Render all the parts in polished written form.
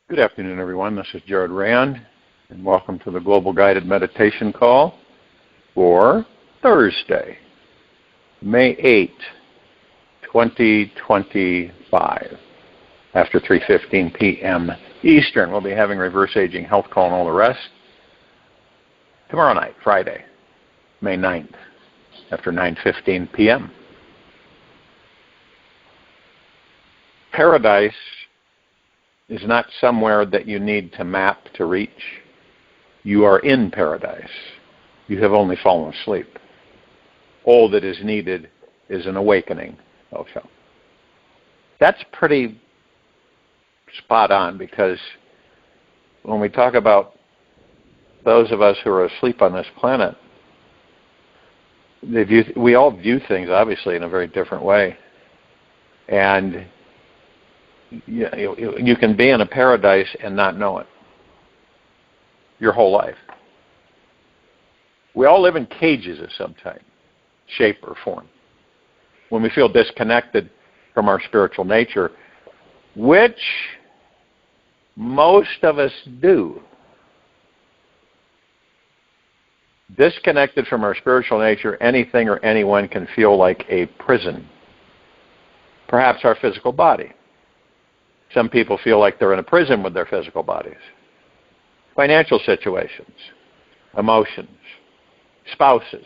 Good afternoon, everyone. This is Jared Rand, and welcome to the Global Guided Meditation Call for Thursday, May 8, 2025, after 3:15 p.m. Eastern. We'll be having reverse aging, health call, and all the rest tomorrow night, Friday, May 9th, after 9:15 p.m. Paradise is not somewhere that you need to map to reach. You are in paradise. You have only fallen asleep. All that is needed is an awakening, also. That's pretty spot on, because when we talk about those of us who are asleep on this planet, we all view things, obviously, in a very different way. And you can be in a paradise and not know it your whole life. We all live in cages of some type, shape, or form. When we feel disconnected from our spiritual nature, which most of us do, disconnected from our spiritual nature, anything or anyone can feel like a prison. Perhaps our physical body. Some people feel like they're in a prison with their physical bodies. Financial situations, emotions, spouses,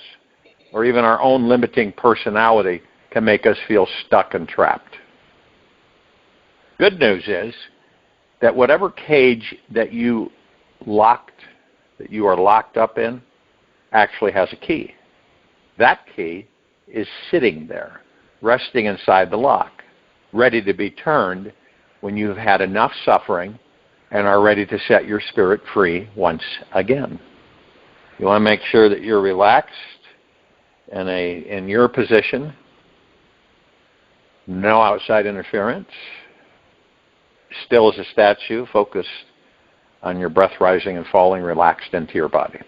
or even our own limiting personality can make us feel stuck and trapped. Good news is that whatever cage that you are locked up in, actually has a key. That key is sitting there, resting inside the lock, ready to be turned when you've had enough suffering and are ready to set your spirit free once again. You want to make sure that you're relaxed in your position, no outside interference, still as a statue, focused on your breath rising and falling, relaxed into your body.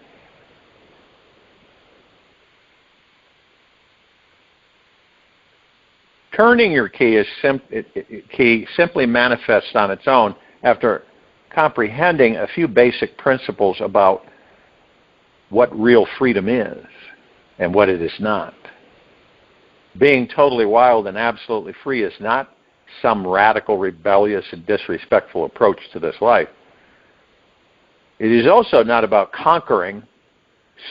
Turning your key simply manifests on its own after comprehending a few basic principles about what real freedom is and what it is not. Being totally wild and absolutely free is not some radical, rebellious, and disrespectful approach to this life. It is also not about conquering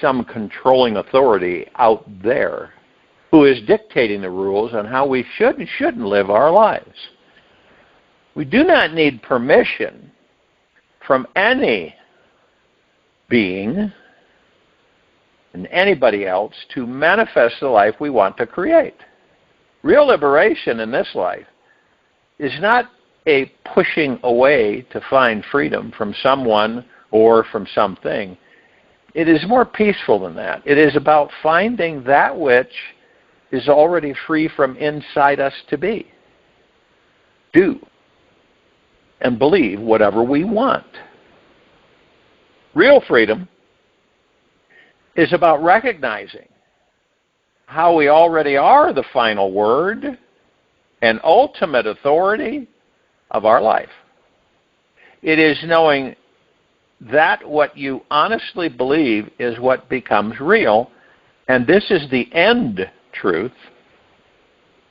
some controlling authority out there who is dictating the rules on how we should and shouldn't live our lives. We do not need permission from any being and anybody else to manifest the life we want to create. Real liberation in this life is not a pushing away to find freedom from someone or from something. It is more peaceful than that. It is about finding that which is already free from inside us to be. Do and believe whatever we want. Real freedom is about recognizing how we already are the final word and ultimate authority of our life. It is knowing that what you honestly believe is what becomes real, and this is the end truth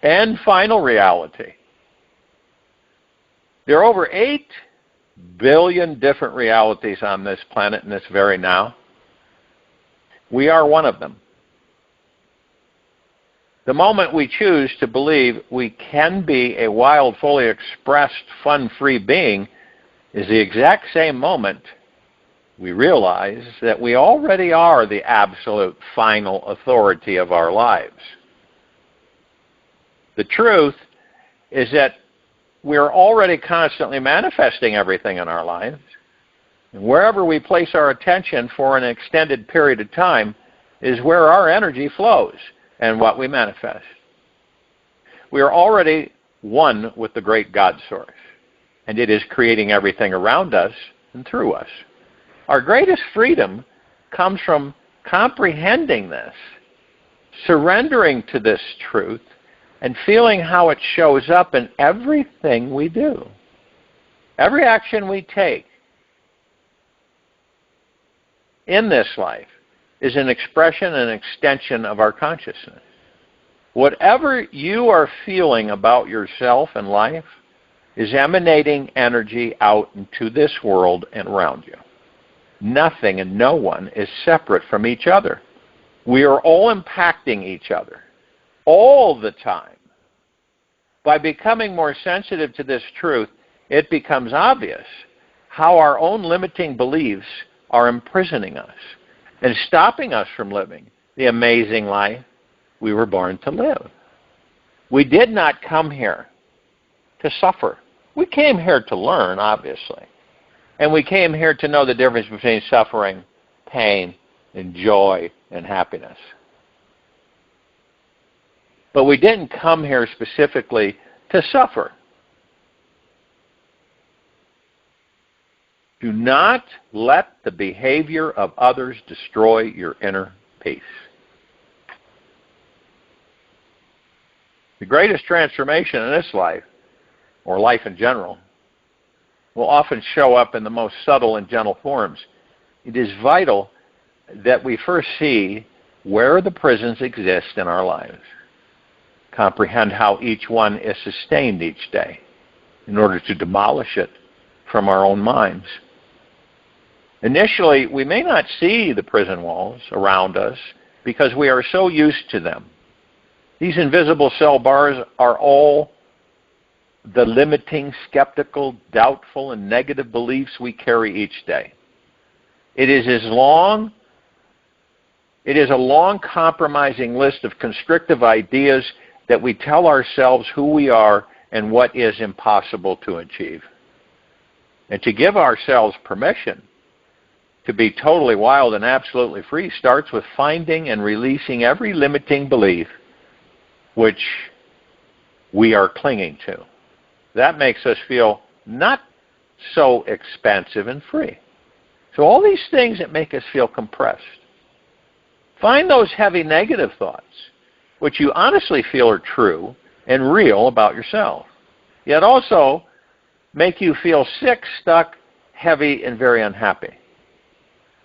and final reality. There are over 8 billion different realities on this planet in this very now. We are one of them. The moment we choose to believe we can be a wild, fully expressed, fun-free being is the exact same moment we realize that we already are the absolute final authority of our lives. The truth is that we're already constantly manifesting everything in our lives. And wherever we place our attention for an extended period of time is where our energy flows and what we manifest. We are already one with the great God Source, and it is creating everything around us and through us. Our greatest freedom comes from comprehending this, surrendering to this truth, and feeling how it shows up in everything we do. Every action we take in this life is an expression and extension of our consciousness. Whatever you are feeling about yourself and life is emanating energy out into this world and around you. Nothing and no one is separate from each other. We are all impacting each other all the time. By becoming more sensitive to this truth, it becomes obvious how our own limiting beliefs are imprisoning us and stopping us from living the amazing life we were born to live. We did not come here to suffer. We came here to learn, obviously. And we came here to know the difference between suffering, pain, and joy and happiness. But we didn't come here specifically to suffer. Do not let the behavior of others destroy your inner peace. The greatest transformation in this life, or life in general, will often show up in the most subtle and gentle forms. It is vital that we first see where the prisons exist in our lives, comprehend how each one is sustained each day in order to demolish it from our own minds. Initially, we may not see the prison walls around us because we are so used to them. These invisible cell bars are all the limiting, skeptical, doubtful, and negative beliefs we carry each day. It is a long, compromising list of constrictive ideas that we tell ourselves who we are and what is impossible to achieve. And to give ourselves permission to be totally wild and absolutely free starts with finding and releasing every limiting belief which we are clinging to. That makes us feel not so expansive and free. So all these things that make us feel compressed. Find those heavy negative thoughts, which you honestly feel are true and real about yourself, yet also make you feel sick, stuck, heavy, and very unhappy.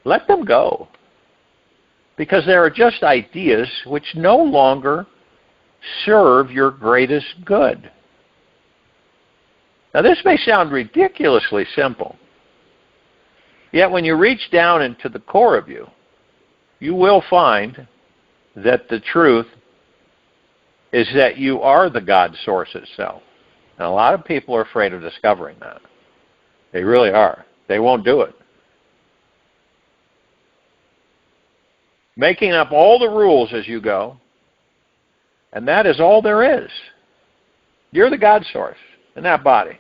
Let them go, because they are just ideas which no longer serve your greatest good. Now, this may sound ridiculously simple, yet when you reach down into the core of you, you will find that the truth is that you are the God source itself. And a lot of people are afraid of discovering that. They really are. They won't do it. Making up all the rules as you go, and that is all there is. You're the God source in that body.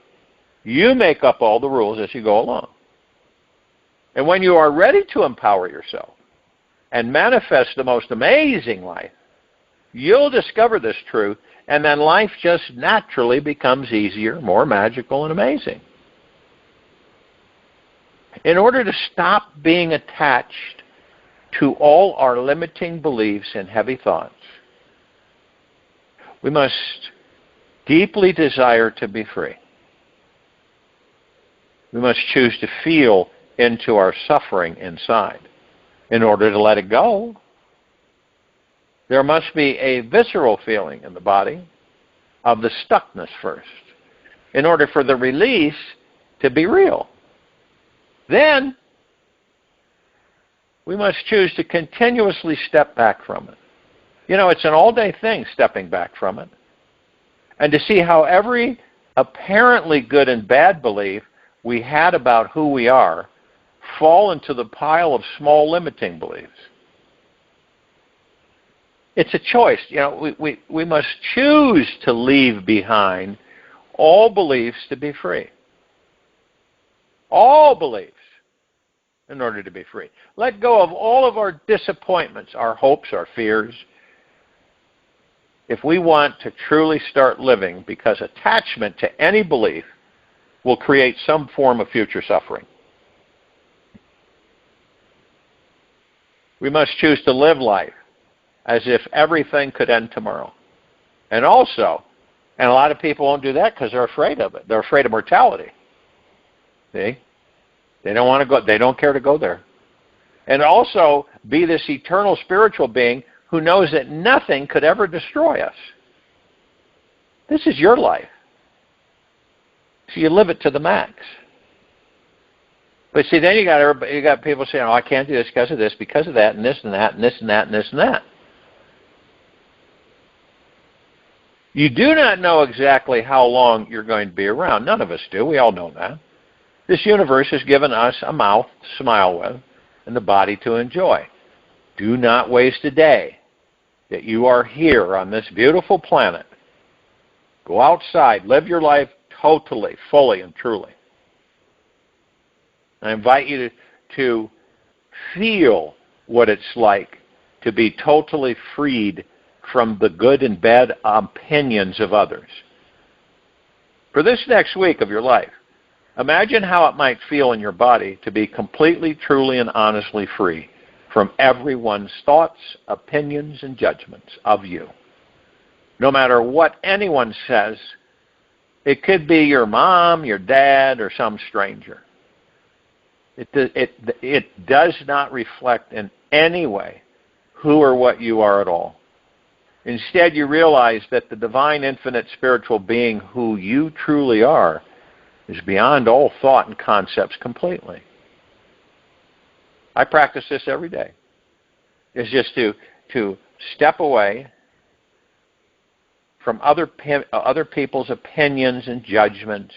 You make up all the rules as you go along. And when you are ready to empower yourself and manifest the most amazing life, you'll discover this truth, and then life just naturally becomes easier, more magical, and amazing. In order to stop being attached to all our limiting beliefs and heavy thoughts, we must deeply desire to be free. We must choose to feel into our suffering inside in order to let it go. There must be a visceral feeling in the body of the stuckness first in order for the release to be real. Then we must choose to continuously step back from it. You know, it's an all-day thing, stepping back from it. And to see how every apparently good and bad belief we had about who we are fall into the pile of small limiting beliefs. It's a choice. You know, we must choose to leave behind all beliefs to be free. All beliefs in order to be free. Let go of all of our disappointments, our hopes, our fears, if we want to truly start living, because attachment to any belief will create some form of future suffering. We must choose to live life as if everything could end tomorrow. And a lot of people won't do that because they're afraid of it. They're afraid of mortality. See? They don't want to go, they don't care to go there. And also be this eternal spiritual being who knows that nothing could ever destroy us. This is your life. So you live it to the max. But see, then you got people saying, oh, I can't do this because of that, and this and that, and this and that, and this and that. You do not know exactly how long you're going to be around. None of us do. We all know that. This universe has given us a mouth to smile with and the body to enjoy. Do not waste a day that you are here on this beautiful planet. Go outside. Live your life totally, fully, and truly. I invite you to feel what it's like to be totally freed from the good and bad opinions of others. For this next week of your life, imagine how it might feel in your body to be completely, truly, and honestly free from everyone's thoughts, opinions, and judgments of you. No matter what anyone says, it could be your mom, your dad, or some stranger. It does not reflect in any way who or what you are at all. Instead, you realize that the divine, infinite, spiritual being who you truly are is beyond all thought and concepts completely. I practice this every day. It's just to step away from other people's opinions and judgments.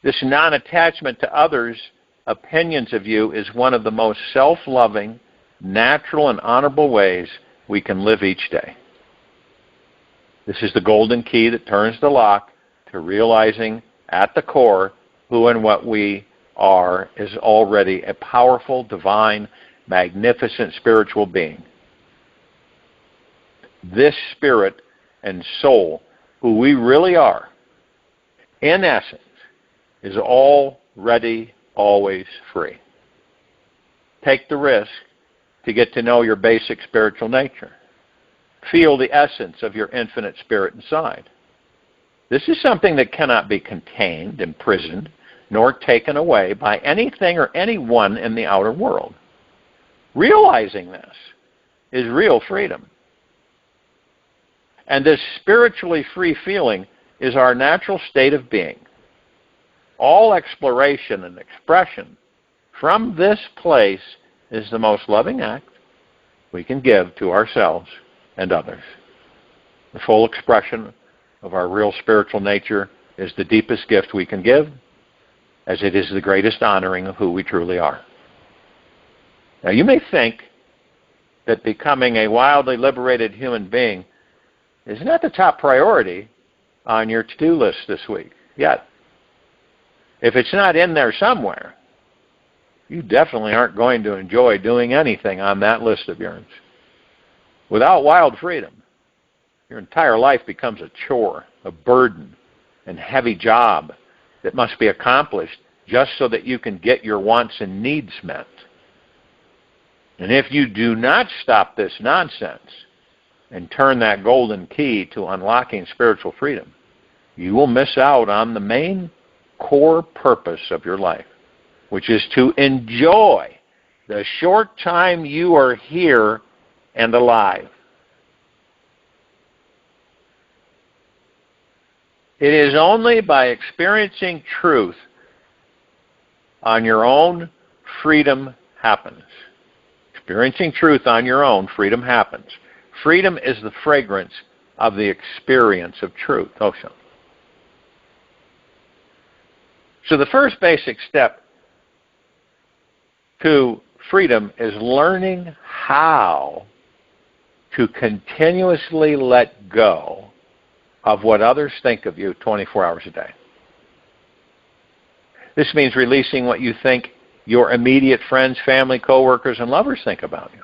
This non-attachment to others' opinions of you is one of the most self-loving, natural, and honorable ways we can live each day. This is the golden key that turns the lock to realizing at the core who and what we are is already a powerful, divine, magnificent spiritual being. This spirit and soul, who we really are, in essence, is already always free. Take the risk to get to know your basic spiritual nature. Feel the essence of your infinite spirit inside. This is something that cannot be contained, imprisoned, nor taken away by anything or anyone in the outer world. Realizing this is real freedom. And this spiritually free feeling is our natural state of being. All exploration and expression from this place is the most loving act we can give to ourselves and others. The full expression of our real spiritual nature is the deepest gift we can give, as it is the greatest honoring of who we truly are. Now, you may think that becoming a wildly liberated human being is not the top priority on your to-do list this week yet. If it's not in there somewhere, you definitely aren't going to enjoy doing anything on that list of yours. Without wild freedom, your entire life becomes a chore, a burden, and heavy job that must be accomplished just so that you can get your wants and needs met. And if you do not stop this nonsense and turn that golden key to unlocking spiritual freedom, you will miss out on the main core purpose of your life, which is to enjoy the short time you are here and alive. It is only by experiencing truth on your own, freedom happens. Experiencing truth on your own, freedom happens. Freedom is the fragrance of the experience of truth. So the first basic step to freedom is learning how to continuously let go of what others think of you 24 hours a day. This means releasing what you think your immediate friends, family, coworkers, and lovers think about you.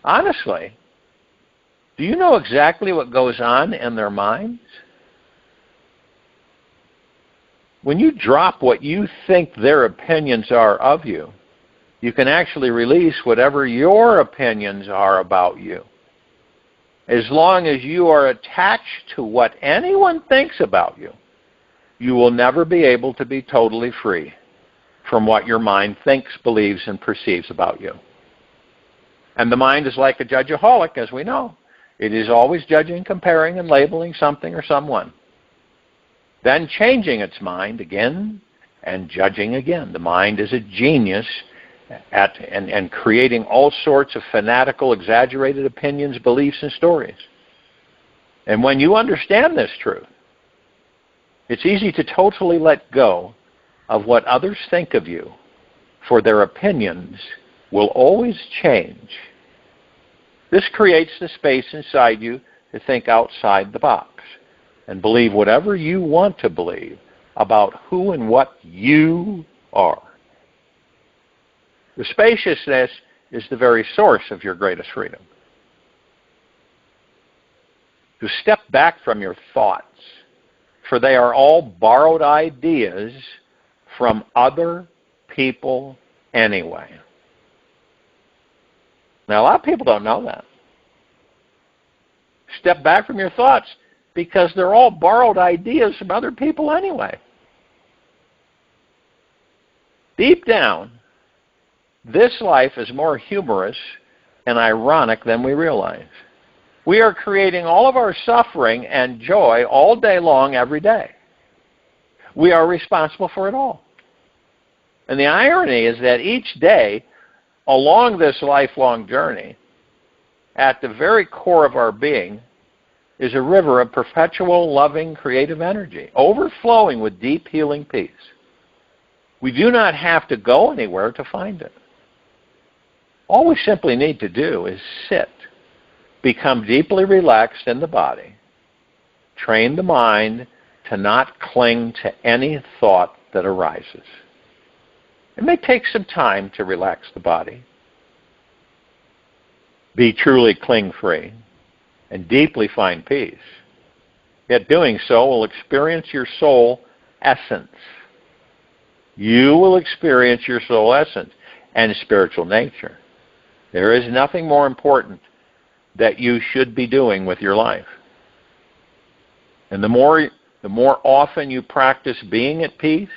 Honestly, do you know exactly what goes on in their minds? When you drop what you think their opinions are of you, you can actually release whatever your opinions are about you. As long as you are attached to what anyone thinks about you, you will never be able to be totally free from what your mind thinks, believes, and perceives about you. And the mind is like a judgeaholic, as we know. It is always judging, comparing, and labeling something or someone. Then changing its mind again and judging again. The mind is a genius at and creating all sorts of fanatical, exaggerated opinions, beliefs, and stories. And when you understand this truth, it's easy to totally let go of what others think of you, for their opinions will always change. This creates the space inside you to think outside the box and believe whatever you want to believe about who and what you are. The spaciousness is the very source of your greatest freedom. To step back from your thoughts, for they are all borrowed ideas from other people anyway. Now, a lot of people don't know that. Step back from your thoughts because they're all borrowed ideas from other people anyway. Deep down, this life is more humorous and ironic than we realize. We are creating all of our suffering and joy all day long, every day. We are responsible for it all. And the irony is that each day, along this lifelong journey, at the very core of our being, is a river of perpetual, loving, creative energy, overflowing with deep, healing peace. We do not have to go anywhere to find it. All we simply need to do is sit, become deeply relaxed in the body, train the mind to not cling to any thought that arises. It may take some time to relax the body, be truly cling-free, and deeply find peace. Yet doing so will experience your soul essence. You will experience your soul essence and spiritual nature. There is nothing more important that you should be doing with your life. And the more often you practice being at peace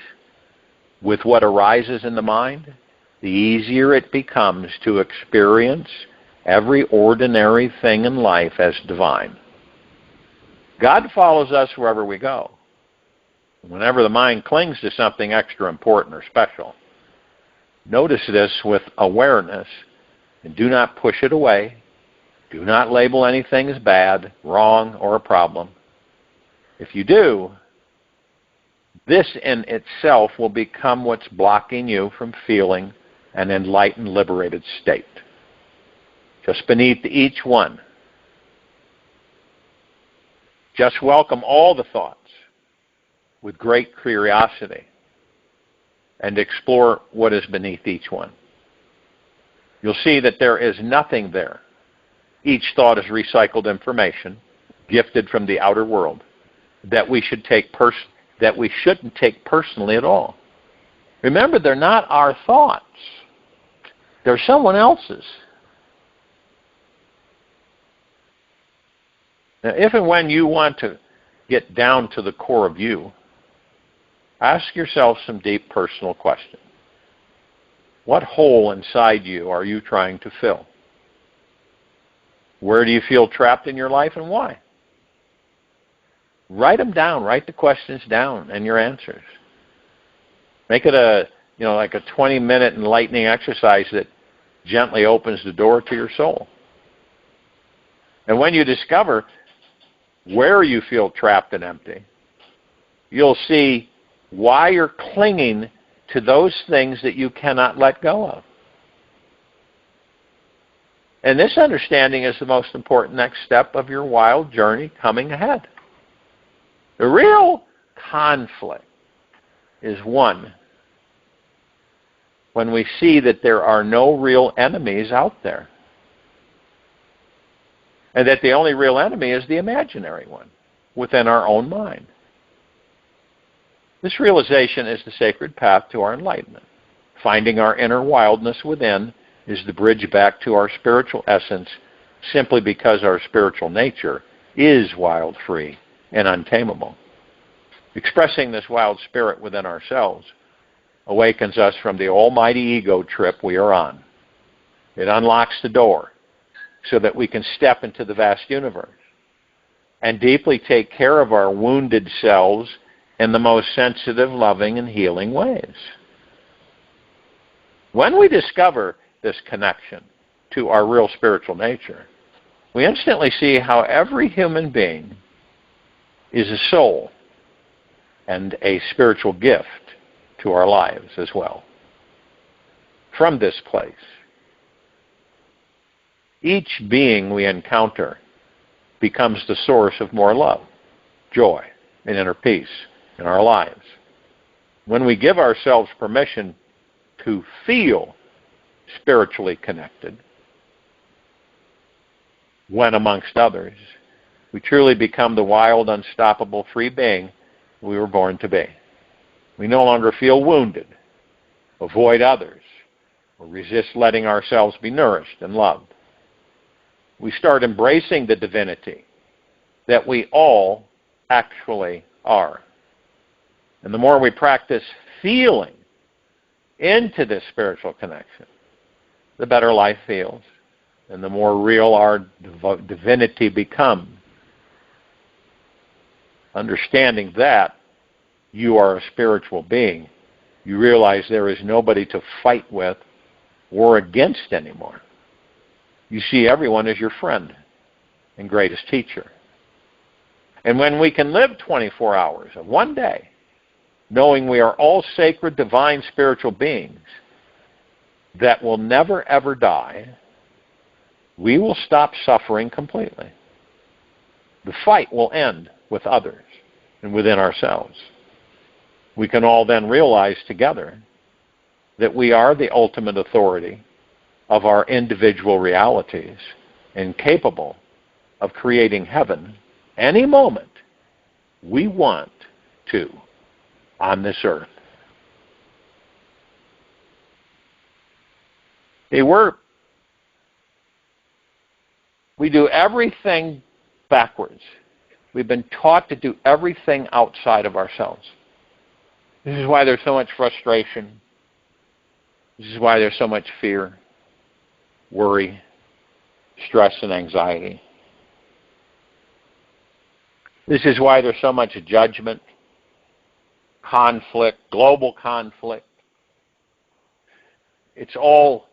with what arises in the mind, the easier it becomes to experience every ordinary thing in life as divine. God follows us wherever we go. Whenever the mind clings to something extra important or special, notice this with awareness and do not push it away. Do not label anything as bad, wrong, or a problem. If you do, this in itself will become what's blocking you from feeling an enlightened, liberated state. Just beneath each one, just welcome all the thoughts with great curiosity and explore what is beneath each one. You'll see that there is nothing there. Each thought is recycled information, gifted from the outer world, that we shouldn't take personally at all. Remember, they're not our thoughts. They're someone else's. Now, if and when you want to get down to the core of you, ask yourself some deep personal questions. What hole inside you are you trying to fill? Where do you feel trapped in your life and why? Write them down. Write the questions down and your answers. Make it like a 20-minute enlightening exercise that gently opens the door to your soul. And when you discover where you feel trapped and empty, you'll see why you're clinging to those things that you cannot let go of. And this understanding is the most important next step of your wild journey coming ahead. The real conflict is one when we see that there are no real enemies out there, and that the only real enemy is the imaginary one within our own mind. This realization is the sacred path to our enlightenment. Finding our inner wildness within is the bridge back to our spiritual essence, simply because our spiritual nature is wild, free, and untamable. Expressing this wild spirit within ourselves awakens us from the almighty ego trip we are on. It unlocks the door so that we can step into the vast universe and deeply take care of our wounded selves in the most sensitive, loving, and healing ways. When we discover this connection to our real spiritual nature, we instantly see how every human being is a soul and a spiritual gift to our lives as well. From this place, each being we encounter becomes the source of more love, joy, and inner peace in our lives. When we give ourselves permission to feel spiritually connected, when amongst others, we truly become the wild, unstoppable, free being we were born to be. We no longer feel wounded, avoid others, or resist letting ourselves be nourished and loved. We start embracing the divinity that we all actually are. And the more we practice feeling into this spiritual connection, the better life feels, and the more real our divinity becomes. Understanding that you are a spiritual being, you realize there is nobody to fight with or against anymore. You see everyone as your friend and greatest teacher. And when we can live 24 hours of one day, knowing we are all sacred, divine, spiritual beings that will never, ever die, we will stop suffering completely. The fight will end with others and within ourselves. We can all then realize together that we are the ultimate authority of our individual realities and capable of creating heaven any moment we want to on this earth. We do everything backwards. We've been taught to do everything outside of ourselves. This is why there's so much frustration. This is why there's so much fear, worry, stress, and anxiety. This is why there's so much judgment, conflict, global conflict. It's all,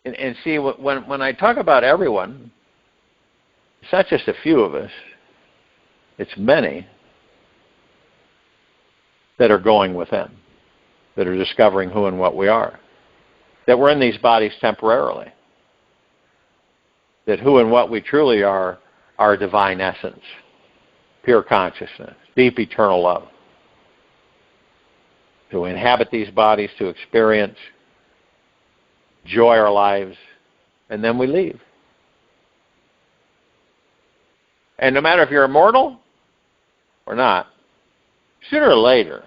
and see, when I talk about everyone, it's not just a few of us, it's many that are going within, that are discovering who and what we are, that we're in these bodies temporarily, that who and what we truly are our divine essence, pure consciousness, deep eternal love. To inhabit these bodies, to experience, enjoy our lives, and then we leave. And no matter if you're immortal or not, sooner or later,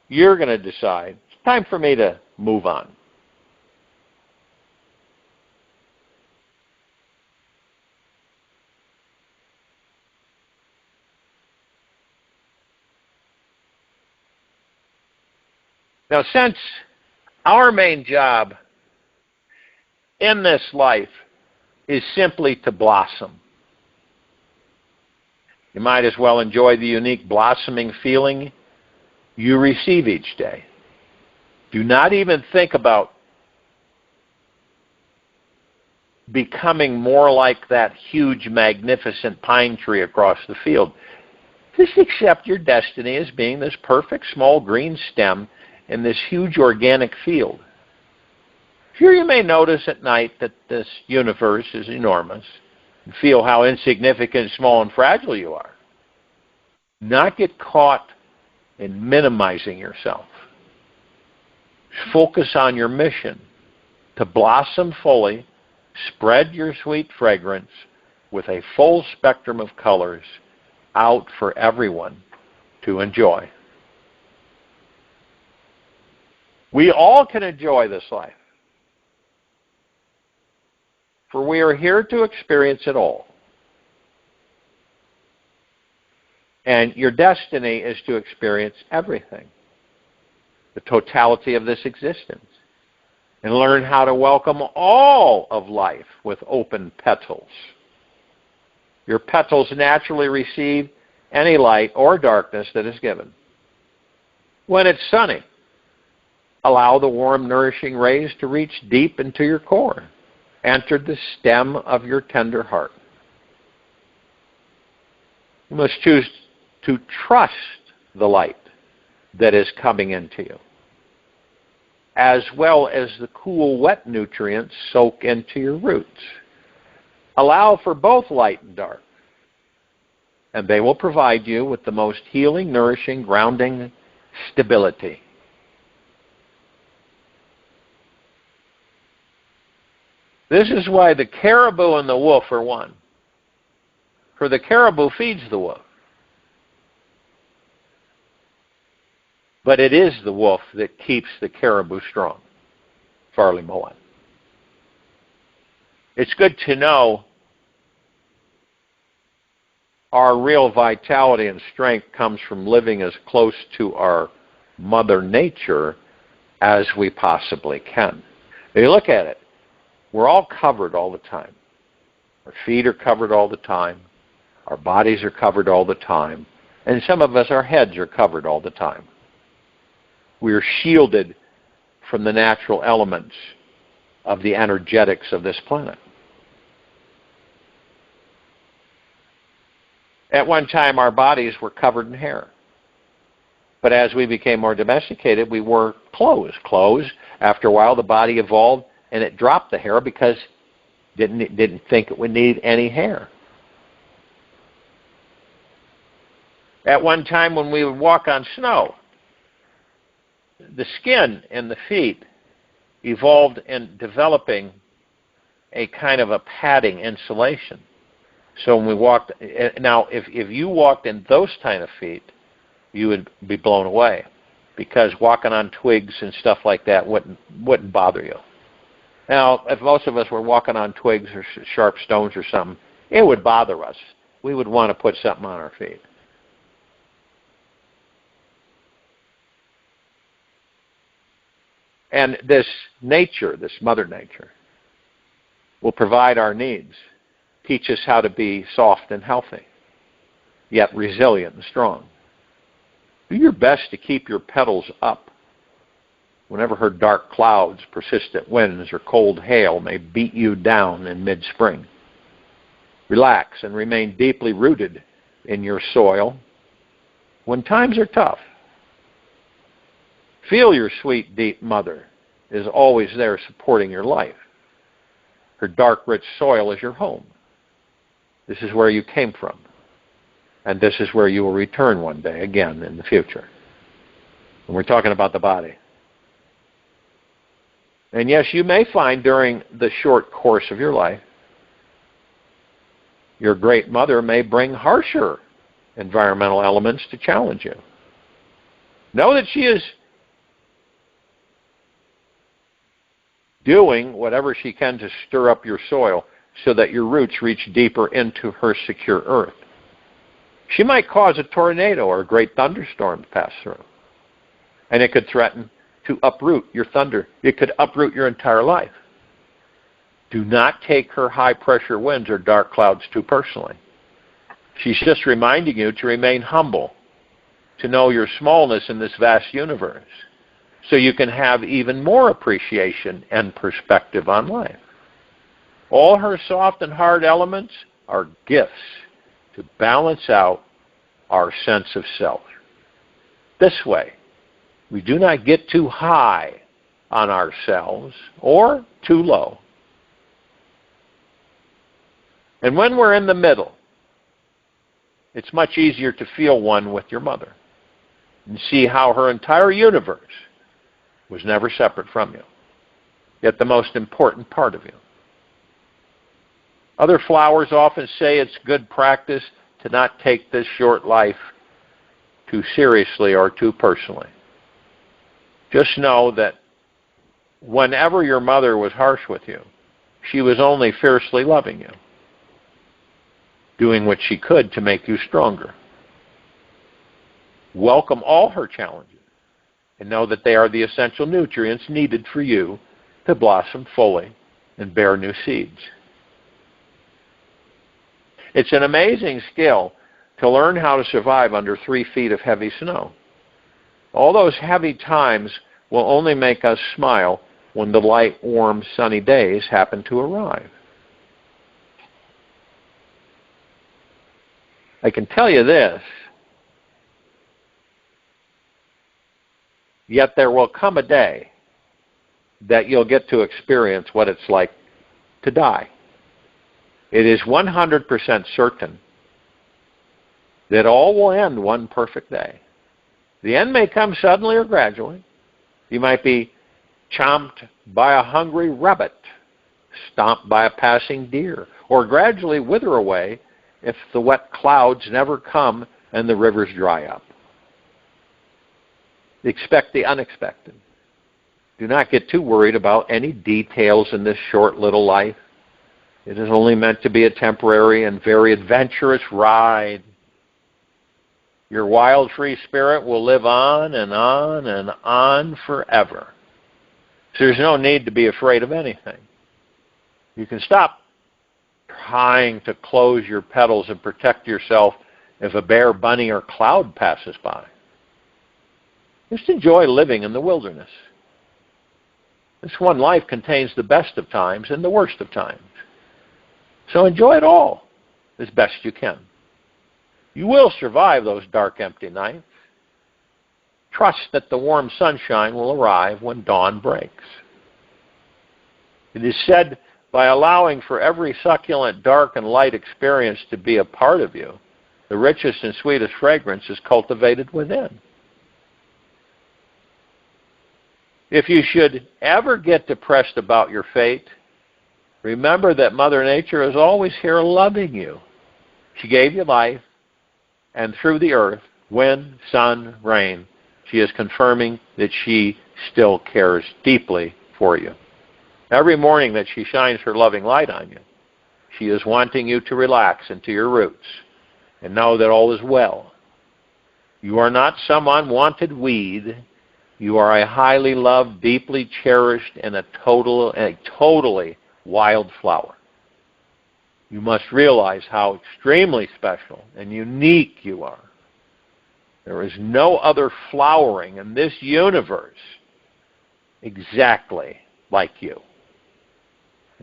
you're going to decide, it's time for me to move on. Now, since our main job in this life is simply to blossom, you might as well enjoy the unique blossoming feeling you receive each day. Do not even think about becoming more like that huge, magnificent pine tree across the field. Just accept your destiny as being this perfect small green stem in this huge organic field. Here you may notice at night that this universe is enormous and feel how insignificant, small, and fragile you are. Not get caught in minimizing yourself. Focus on your mission to blossom fully, spread your sweet fragrance with a full spectrum of colors out for everyone to enjoy. We all can enjoy this life. for we are here to experience it all. And your destiny is to experience everything, the totality of this existence, and learn how to welcome all of life with open petals. Your petals naturally receive any light or darkness that is given. When it's sunny, allow the warm, nourishing rays to reach deep into your core, enter the stem of your tender heart. You must choose to trust the light that is coming into you, as well as the cool, wet nutrients soak into your roots. Allow for both light and dark, and they will provide you with the most healing, nourishing, grounding stability. This is why the caribou and the wolf are one. For the caribou feeds the wolf. But it is the wolf that keeps the caribou strong. Farley Moan. It's good to know our real vitality and strength comes from living as close to our Mother Nature as we possibly can. If you look at it, we're all covered all the time. Our feet are covered all the time. Our bodies are covered all the time. And some of us, our heads are covered all the time. We are shielded from the natural elements of the energetics of this planet. At one time, our bodies were covered in hair. But as we became more domesticated, we wore clothes. Clothes, after a while, the body evolved and it dropped the hair because it didn't think it would need any hair. At one time when we would walk on snow, the skin in the feet evolved in developing a kind of a padding insulation. So when we walked, now if you walked in those kind of feet, you would be blown away, because walking on twigs and stuff like that wouldn't bother you. Now, if most of us were walking on twigs or sharp stones or something, it would bother us. We would want to put something on our feet. And this nature, this Mother Nature, will provide our needs, teach us how to be soft and healthy, yet resilient and strong. Do your best to keep your petals up whenever her dark clouds, persistent winds, or cold hail may beat you down in mid-spring. Relax and remain deeply rooted in your soil when times are tough. Feel your sweet, deep mother is always there supporting your life. Her dark, rich soil is your home. This is where you came from. And this is where you will return one day again in the future. And we're talking about the body. And yes, you may find during the short course of your life, your great mother may bring harsher environmental elements to challenge you. Know that she is doing whatever she can to stir up your soil so that your roots reach deeper into her secure earth. She might cause a tornado or a great thunderstorm to pass through. And it could threaten to uproot your thunder. It could uproot your entire life. Do not take her high-pressure winds or dark clouds too personally. She's just reminding you to remain humble, to know your smallness in this vast universe, so you can have even more appreciation and perspective on life. All her soft and hard elements are gifts to balance out our sense of self. This way, we do not get too high on ourselves or too low. And when we're in the middle, it's much easier to feel one with your mother and see how her entire universe was never separate from you, yet the most important part of you. Other flowers often say it's good practice to not take this short life too seriously or too personally. Just know that whenever your mother was harsh with you, she was only fiercely loving you, doing what she could to make you stronger. Welcome all her challenges and know that they are the essential nutrients needed for you to blossom fully and bear new seeds. It's an amazing skill to learn how to survive under 3 feet of heavy snow. All those heavy times will only make us smile when the light, warm, sunny days happen to arrive. I can tell you this, yet there will come a day that you'll get to experience what it's like to die. It is 100% certain that all will end one perfect day. The end may come suddenly or gradually. You might be chomped by a hungry rabbit, stomped by a passing deer, or gradually wither away if the wet clouds never come and the rivers dry up. Expect the unexpected. Do not get too worried about any details in this short little life. It is only meant to be a temporary and very adventurous ride. Your wild, free spirit will live on and on and on forever. So there's no need to be afraid of anything. You can stop trying to close your petals and protect yourself if a bear, bunny, or cloud passes by. Just enjoy living in the wilderness. This one life contains the best of times and the worst of times. So enjoy it all as best you can. You will survive those dark, empty nights. Trust that the warm sunshine will arrive when dawn breaks. It is said, by allowing for every succulent, dark, and light experience to be a part of you, the richest and sweetest fragrance is cultivated within. If you should ever get depressed about your fate, remember that Mother Nature is always here loving you. She gave you life, and through the earth, wind, sun, rain, she is confirming that she still cares deeply for you. Every morning that she shines her loving light on you, she is wanting you to relax into your roots and know that all is well. You are not some unwanted weed. You are a highly loved, deeply cherished, and a totally wild flower. You must realize how extremely special and unique you are. There is no other flowering in this universe exactly like you.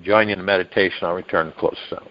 Join you in meditation. I'll return to close this out.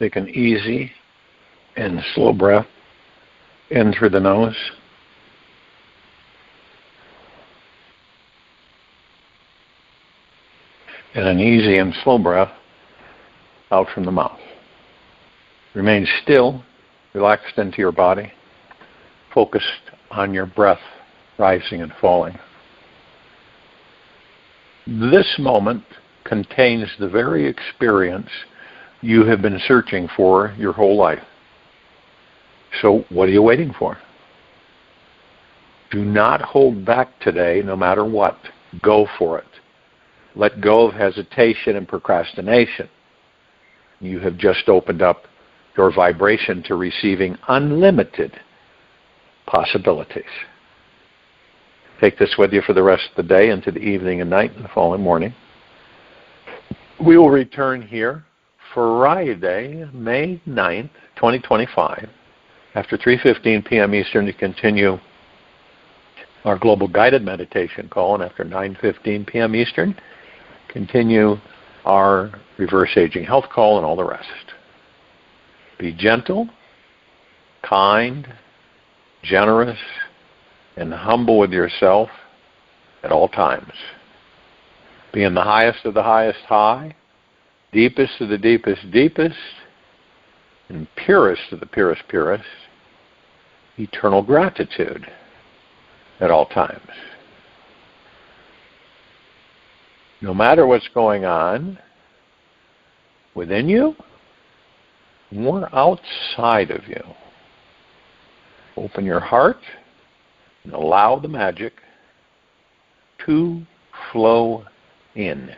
Take an easy and slow breath in through the nose. And an easy and slow breath out from the mouth. Remain still, relaxed into your body, focused on your breath rising and falling. This moment contains the very experience you have been searching for your whole life. So what are you waiting for? Do not hold back today, no matter what. Go for it. Let go of hesitation and procrastination. You have just opened up your vibration to receiving unlimited possibilities. Take this with you for the rest of the day, into the evening and night and the following morning. We will return here Friday, May 9th, 2025, after 3:15 p.m. Eastern to continue our global guided meditation call, and after 9:15 p.m. Eastern, continue our reverse aging health call and all the rest. Be gentle, kind, generous, and humble with yourself at all times. Be in the highest of the highest high, deepest of the deepest deepest, and purest of the purest purest. Eternal gratitude at all times. No matter what's going on within you or outside of you, open your heart and allow the magic to flow in.